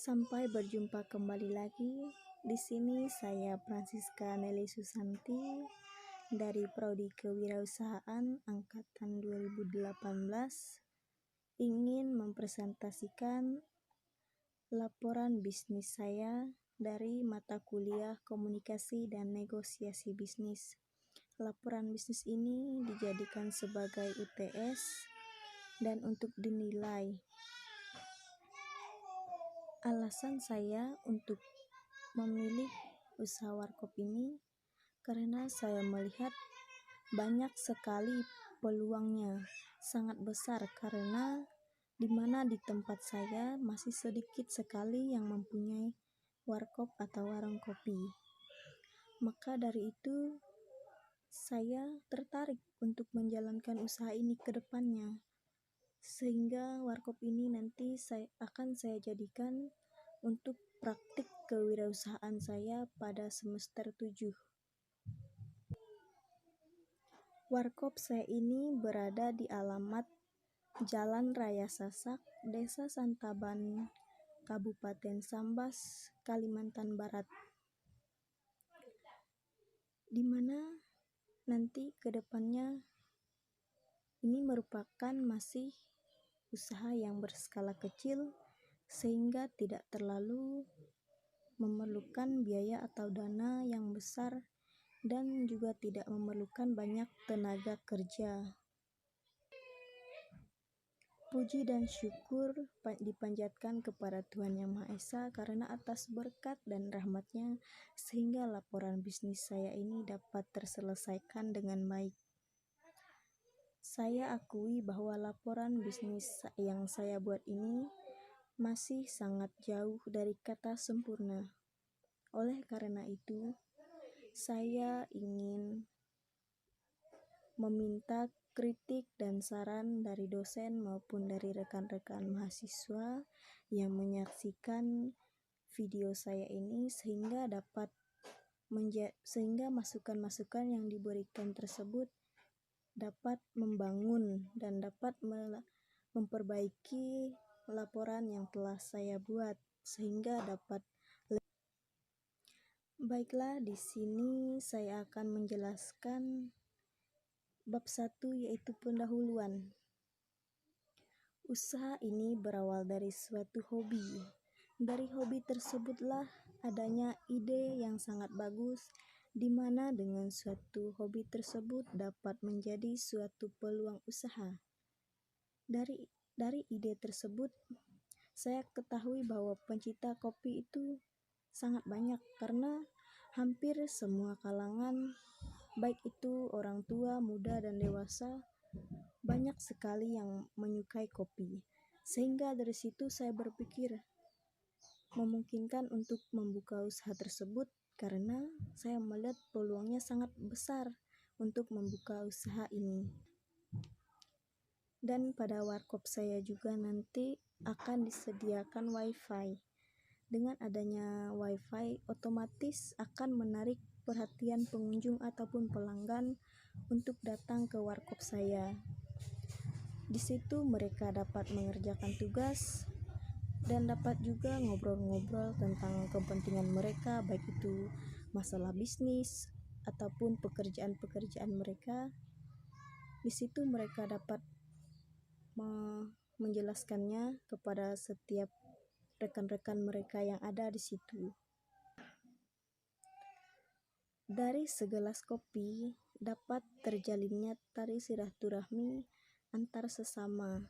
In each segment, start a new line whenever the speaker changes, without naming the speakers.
Sampai berjumpa kembali lagi. Di sini saya Francisca Nelly Susanti dari Prodi Kewirausahaan angkatan 2018 ingin mempresentasikan laporan bisnis saya dari mata kuliah Komunikasi dan Negosiasi Bisnis. Laporan bisnis ini dijadikan sebagai UTS dan untuk dinilai. Alasan saya untuk memilih usaha warkop ini karena saya melihat banyak sekali peluangnya, sangat besar karena di mana di tempat saya masih sedikit sekali yang mempunyai warkop atau warung kopi. Maka dari itu saya tertarik untuk menjalankan usaha ini ke depannya. Sehingga warkop ini nanti akan saya jadikan untuk praktik kewirausahaan saya pada semester 7. Warkop saya ini berada di alamat Jalan Raya Sasak, Desa Santaban, Kabupaten Sambas, Kalimantan Barat. Di mana nanti ke depannya ini merupakan masih usaha yang berskala kecil sehingga tidak terlalu memerlukan biaya atau dana yang besar dan juga tidak memerlukan banyak tenaga kerja. Puji dan syukur dipanjatkan kepada Tuhan Yang Maha Esa karena atas berkat dan rahmat-Nya sehingga laporan bisnis saya ini dapat terselesaikan dengan baik. Saya akui bahwa laporan bisnis yang saya buat ini masih sangat jauh dari kata sempurna. Oleh karena itu, saya ingin meminta kritik dan saran dari dosen maupun dari rekan-rekan mahasiswa yang menyaksikan video saya ini sehingga masukan-masukan yang diberikan tersebut dapat membangun dan dapat memperbaiki laporan yang telah saya buat sehingga dapat. Baiklah, di sini saya akan menjelaskan bab 1 yaitu pendahuluan. Usaha ini berawal dari suatu hobi. Dari hobi tersebutlah adanya ide yang sangat bagus di mana dengan suatu hobi tersebut dapat menjadi suatu peluang usaha. Dari ide tersebut saya ketahui bahwa pencinta kopi itu sangat banyak karena hampir semua kalangan, baik itu orang tua, muda, dan dewasa, banyak sekali yang menyukai kopi. Sehingga dari situ saya berpikir memungkinkan untuk membuka usaha tersebut karena saya melihat peluangnya sangat besar untuk membuka usaha ini. Dan pada warkop saya juga nanti akan disediakan wifi. Dengan adanya wifi otomatis akan menarik perhatian pengunjung ataupun pelanggan untuk datang ke warkop saya. Di situ mereka dapat mengerjakan tugas dan dapat juga ngobrol-ngobrol tentang kepentingan mereka, baik itu masalah bisnis ataupun pekerjaan-pekerjaan mereka. Di situ mereka dapat menjelaskannya kepada setiap rekan-rekan mereka yang ada di situ. Dari segelas kopi dapat terjalinnya tali silaturahmi antar sesama.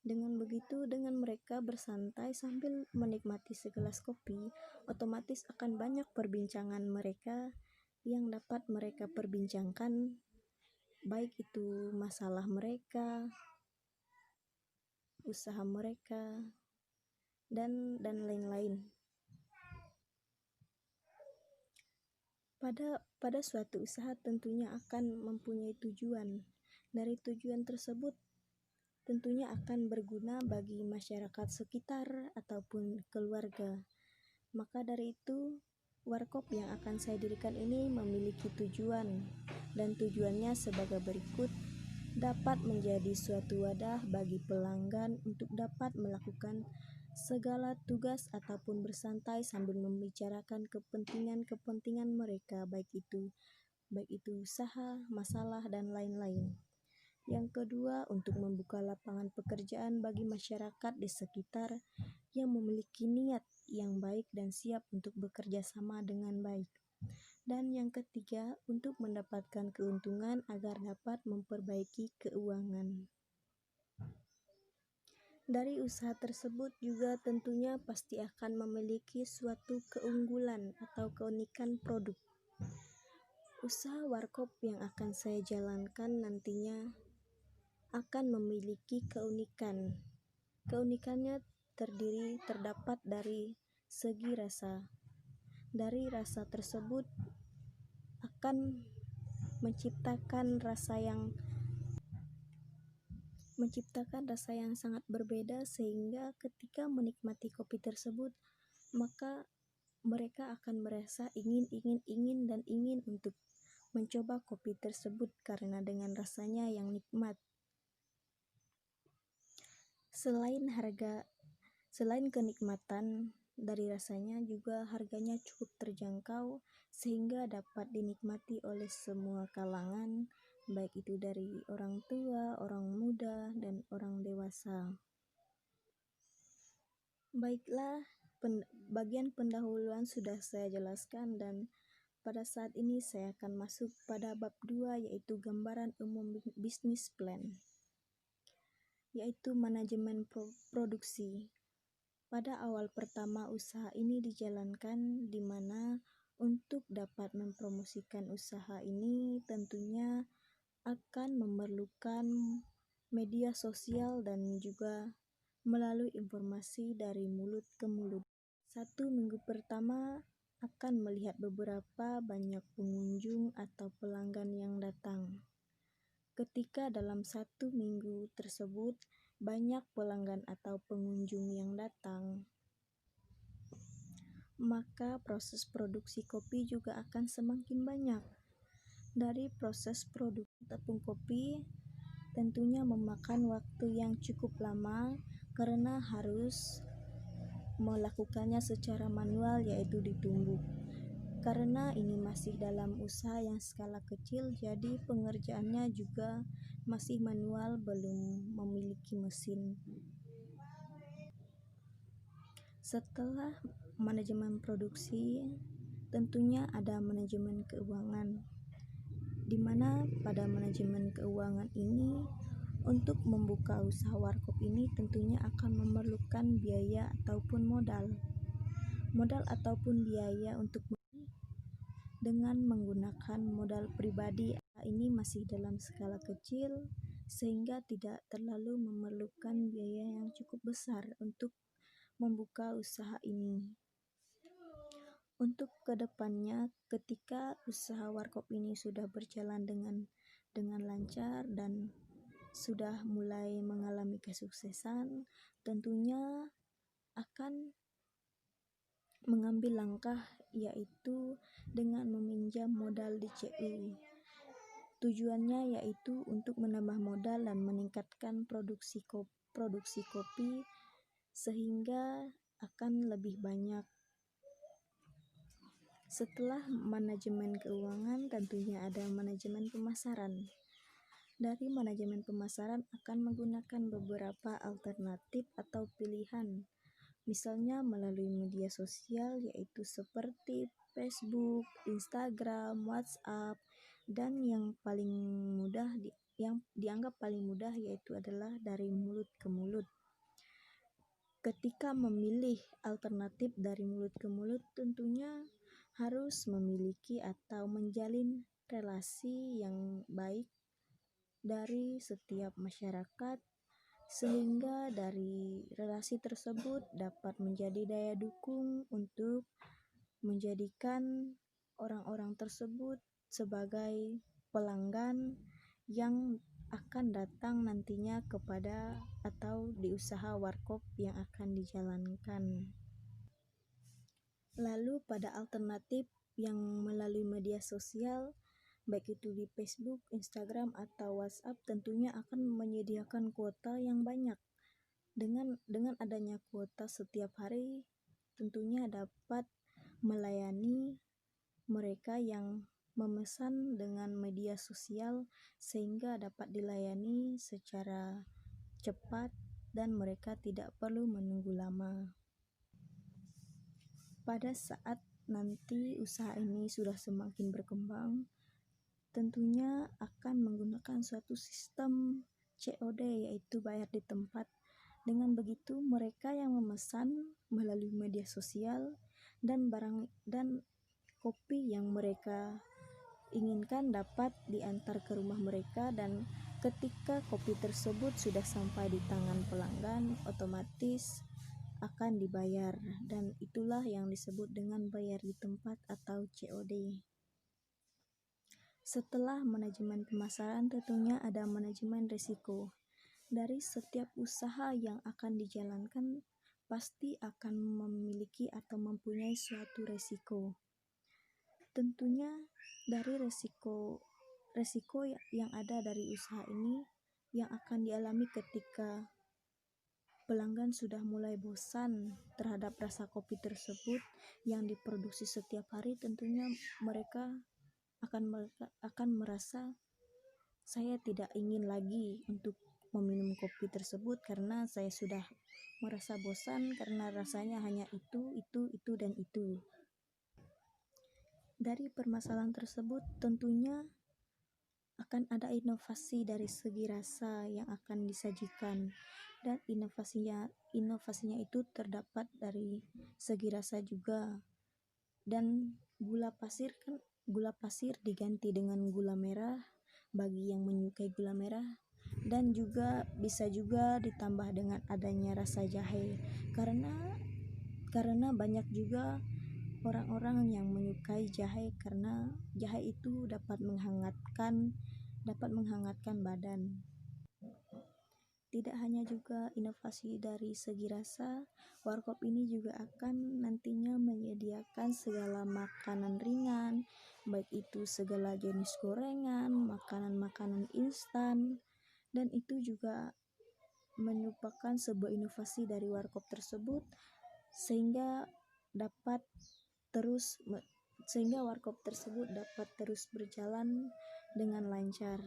Dengan begitu, dengan mereka bersantai sambil menikmati segelas kopi, otomatis akan banyak perbincangan mereka yang dapat mereka perbincangkan, baik itu masalah mereka, usaha mereka, dan lain-lain. Pada suatu usaha tentunya akan mempunyai tujuan. Dari tujuan tersebut tentunya akan berguna bagi masyarakat sekitar ataupun keluarga. Maka dari itu, warkop yang akan saya dirikan ini memiliki tujuan, dan tujuannya sebagai berikut: dapat menjadi suatu wadah bagi pelanggan untuk dapat melakukan segala tugas ataupun bersantai sambil membicarakan kepentingan-kepentingan mereka, baik itu usaha, masalah, dan lain-lain. Yang kedua, untuk membuka lapangan pekerjaan bagi masyarakat di sekitar yang memiliki niat yang baik dan siap untuk bekerja sama dengan baik. Dan yang ketiga, untuk mendapatkan keuntungan agar dapat memperbaiki keuangan. Dari usaha tersebut juga tentunya pasti akan memiliki suatu keunggulan atau keunikan produk. Usaha warkop yang akan saya jalankan nantinya akan memiliki keunikan. Keunikannya terdapat dari segi rasa. Dari rasa tersebut akan menciptakan rasa yang sangat berbeda, sehingga ketika menikmati kopi tersebut maka mereka akan merasa ingin untuk mencoba kopi tersebut karena dengan rasanya yang nikmat. Selain kenikmatan dari rasanya, juga harganya cukup terjangkau sehingga dapat dinikmati oleh semua kalangan, baik itu dari orang tua, orang muda, dan orang dewasa. Baiklah, bagian pendahuluan sudah saya jelaskan, dan pada saat ini saya akan masuk pada bab 2, yaitu gambaran umum bisnis plan, yaitu manajemen produksi. Pada awal pertama usaha ini dijalankan, di mana untuk dapat mempromosikan usaha ini tentunya akan memerlukan media sosial dan juga melalui informasi dari mulut ke mulut. 1 minggu pertama akan melihat beberapa banyak pengunjung atau pelanggan yang datang. Ketika dalam 1 minggu tersebut banyak pelanggan atau pengunjung yang datang, maka proses produksi kopi juga akan semakin banyak. Dari proses produksi tepung kopi tentunya memakan waktu yang cukup lama karena harus melakukannya secara manual, yaitu ditumbuk. Karena ini masih dalam usaha yang skala kecil, jadi pengerjaannya juga masih manual, belum memiliki mesin. Setelah manajemen produksi, tentunya ada manajemen keuangan, di mana pada manajemen keuangan ini, untuk membuka usaha warkop ini tentunya akan memerlukan biaya ataupun modal ataupun biaya untuk dengan menggunakan modal pribadi. Ini masih dalam skala kecil sehingga tidak terlalu memerlukan biaya yang cukup besar untuk membuka usaha ini. Untuk kedepannya, ketika usaha warkop ini sudah berjalan dengan lancar dan sudah mulai mengalami kesuksesan, tentunya akan mengambil langkah, yaitu dengan meminjam modal di CU. Tujuannya yaitu untuk menambah modal dan meningkatkan produksi kopi sehingga akan lebih banyak. Setelah manajemen keuangan, tentunya ada manajemen pemasaran. Dari manajemen pemasaran akan menggunakan beberapa alternatif atau pilihan, misalnya melalui media sosial, yaitu seperti Facebook, Instagram, WhatsApp, dan yang dianggap paling mudah yaitu adalah dari mulut ke mulut. Ketika memilih alternatif dari mulut ke mulut, tentunya harus memiliki atau menjalin relasi yang baik dari setiap masyarakat, sehingga dari relasi tersebut dapat menjadi daya dukung untuk menjadikan orang-orang tersebut sebagai pelanggan yang akan datang nantinya kepada atau di usaha warkop yang akan dijalankan. Lalu pada alternatif yang melalui media sosial, baik itu di Facebook, Instagram, atau WhatsApp, tentunya akan menyediakan kuota yang banyak Dengan adanya kuota setiap hari, tentunya dapat melayani mereka yang memesan dengan media sosial sehingga dapat dilayani secara cepat dan mereka tidak perlu menunggu lama. Pada saat nanti usaha ini sudah semakin berkembang, tentunya akan menggunakan suatu sistem COD, yaitu bayar di tempat. Dengan begitu, mereka yang memesan melalui media sosial dan kopi yang mereka inginkan dapat diantar ke rumah mereka, dan ketika kopi tersebut sudah sampai di tangan pelanggan, otomatis akan dibayar, dan itulah yang disebut dengan bayar di tempat atau COD. Setelah manajemen pemasaran, tentunya ada manajemen risiko. Dari setiap usaha yang akan dijalankan, pasti akan memiliki atau mempunyai suatu risiko. Tentunya dari risiko yang ada dari usaha ini yang akan dialami ketika pelanggan sudah mulai bosan terhadap rasa kopi tersebut yang diproduksi setiap hari. Tentunya mereka akan merasa, saya tidak ingin lagi untuk meminum kopi tersebut karena saya sudah merasa bosan karena rasanya hanya itu dan itu. Dari permasalahan tersebut tentunya akan ada inovasi dari segi rasa yang akan disajikan, dan inovasinya itu terdapat dari segi rasa juga. Dan gula pasir diganti dengan gula merah bagi yang menyukai gula merah, dan juga bisa juga ditambah dengan adanya rasa jahe karena banyak juga orang-orang yang menyukai jahe karena jahe itu dapat menghangatkan badan. Tidak hanya juga inovasi dari segi rasa, warkop ini juga akan nantinya menyediakan segala makanan ringan, baik itu segala jenis gorengan, makanan-makanan instan, dan itu juga merupakan sebuah inovasi dari warkop tersebut sehingga warkop tersebut dapat terus berjalan dengan lancar.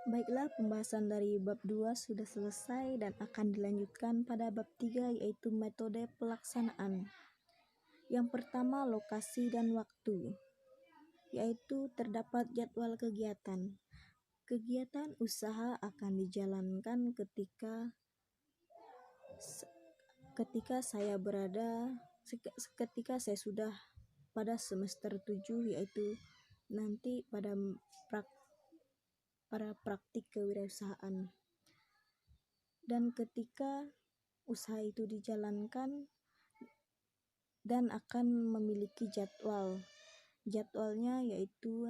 Baiklah, pembahasan dari bab 2 sudah selesai dan akan dilanjutkan pada bab 3, yaitu metode pelaksanaan. Yang pertama, lokasi dan waktu, yaitu terdapat jadwal kegiatan. Kegiatan usaha akan dijalankan ketika saya sudah pada semester 7, yaitu nanti pada praktik kewirausahaan. Dan ketika usaha itu dijalankan dan akan memiliki jadwalnya yaitu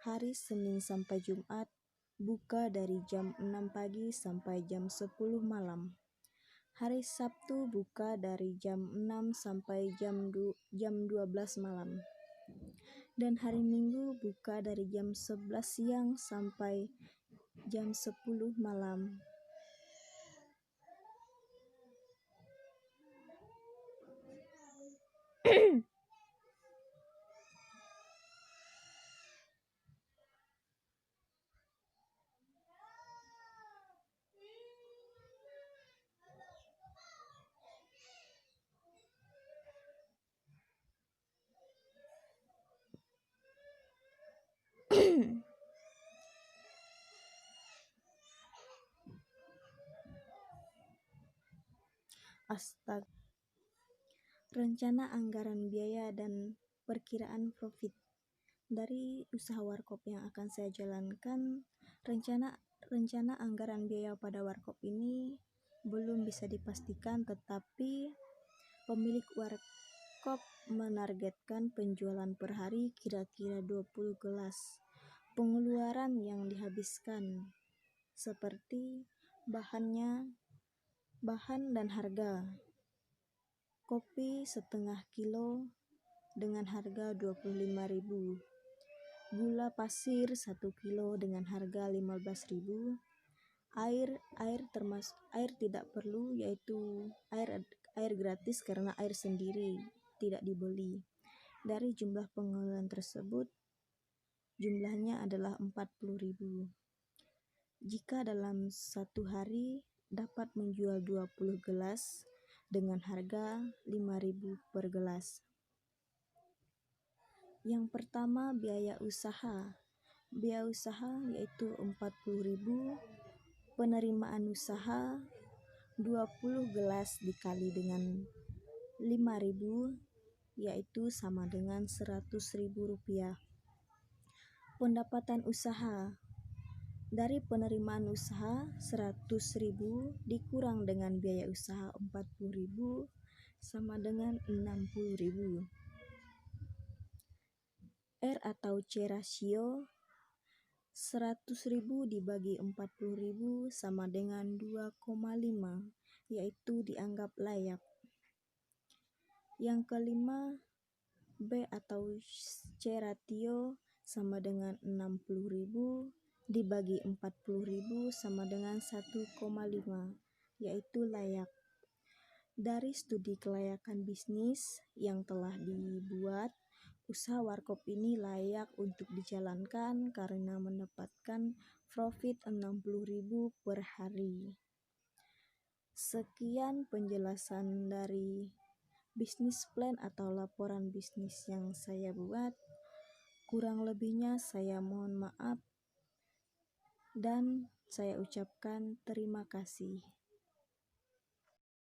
hari Senin sampai Jumat buka dari jam 6 pagi sampai jam 10 malam. Hari Sabtu buka dari jam 6 sampai jam 12 malam. Dan hari Minggu buka dari jam 11 siang sampai jam 10 malam. Rencana anggaran biaya dan perkiraan profit. Dari usaha warkop yang akan saya jalankan, rencana anggaran biaya pada warkop ini belum bisa dipastikan, tetapi pemilik warkop menargetkan penjualan per hari kira-kira 20 gelas. Pengeluaran yang dihabiskan seperti bahan dan harga. Kopi setengah kilo dengan harga 25.000. Gula pasir 1 kilo dengan harga 15.000. air tidak perlu, yaitu air gratis karena air sendiri tidak dibeli. Dari jumlah pengeluaran tersebut, jumlahnya adalah 40.000. Jika dalam satu hari dapat menjual 20 gelas dengan harga 5.000 per gelas. Yang pertama, biaya usaha. Biaya usaha yaitu 40.000. Penerimaan usaha 20 gelas dikali dengan 5.000, yaitu sama dengan 100.000 rupiah. Pendapatan usaha. Dari penerimaan usaha 100.000 dikurang dengan biaya usaha 40.000 sama dengan 60.000. R atau C rasio 100.000 dibagi 40.000 sama dengan 2,5, yaitu dianggap layak. Yang kelima, B atau C ratio sama dengan 60.000 dibagi 40.000 sama dengan 1,5, yaitu layak. Dari studi kelayakan bisnis yang telah dibuat, usaha warkop ini layak untuk dijalankan karena mendapatkan profit 60.000 per hari. Sekian penjelasan dari bisnis plan atau laporan bisnis yang saya buat. Kurang lebihnya saya mohon maaf dan saya ucapkan terima kasih.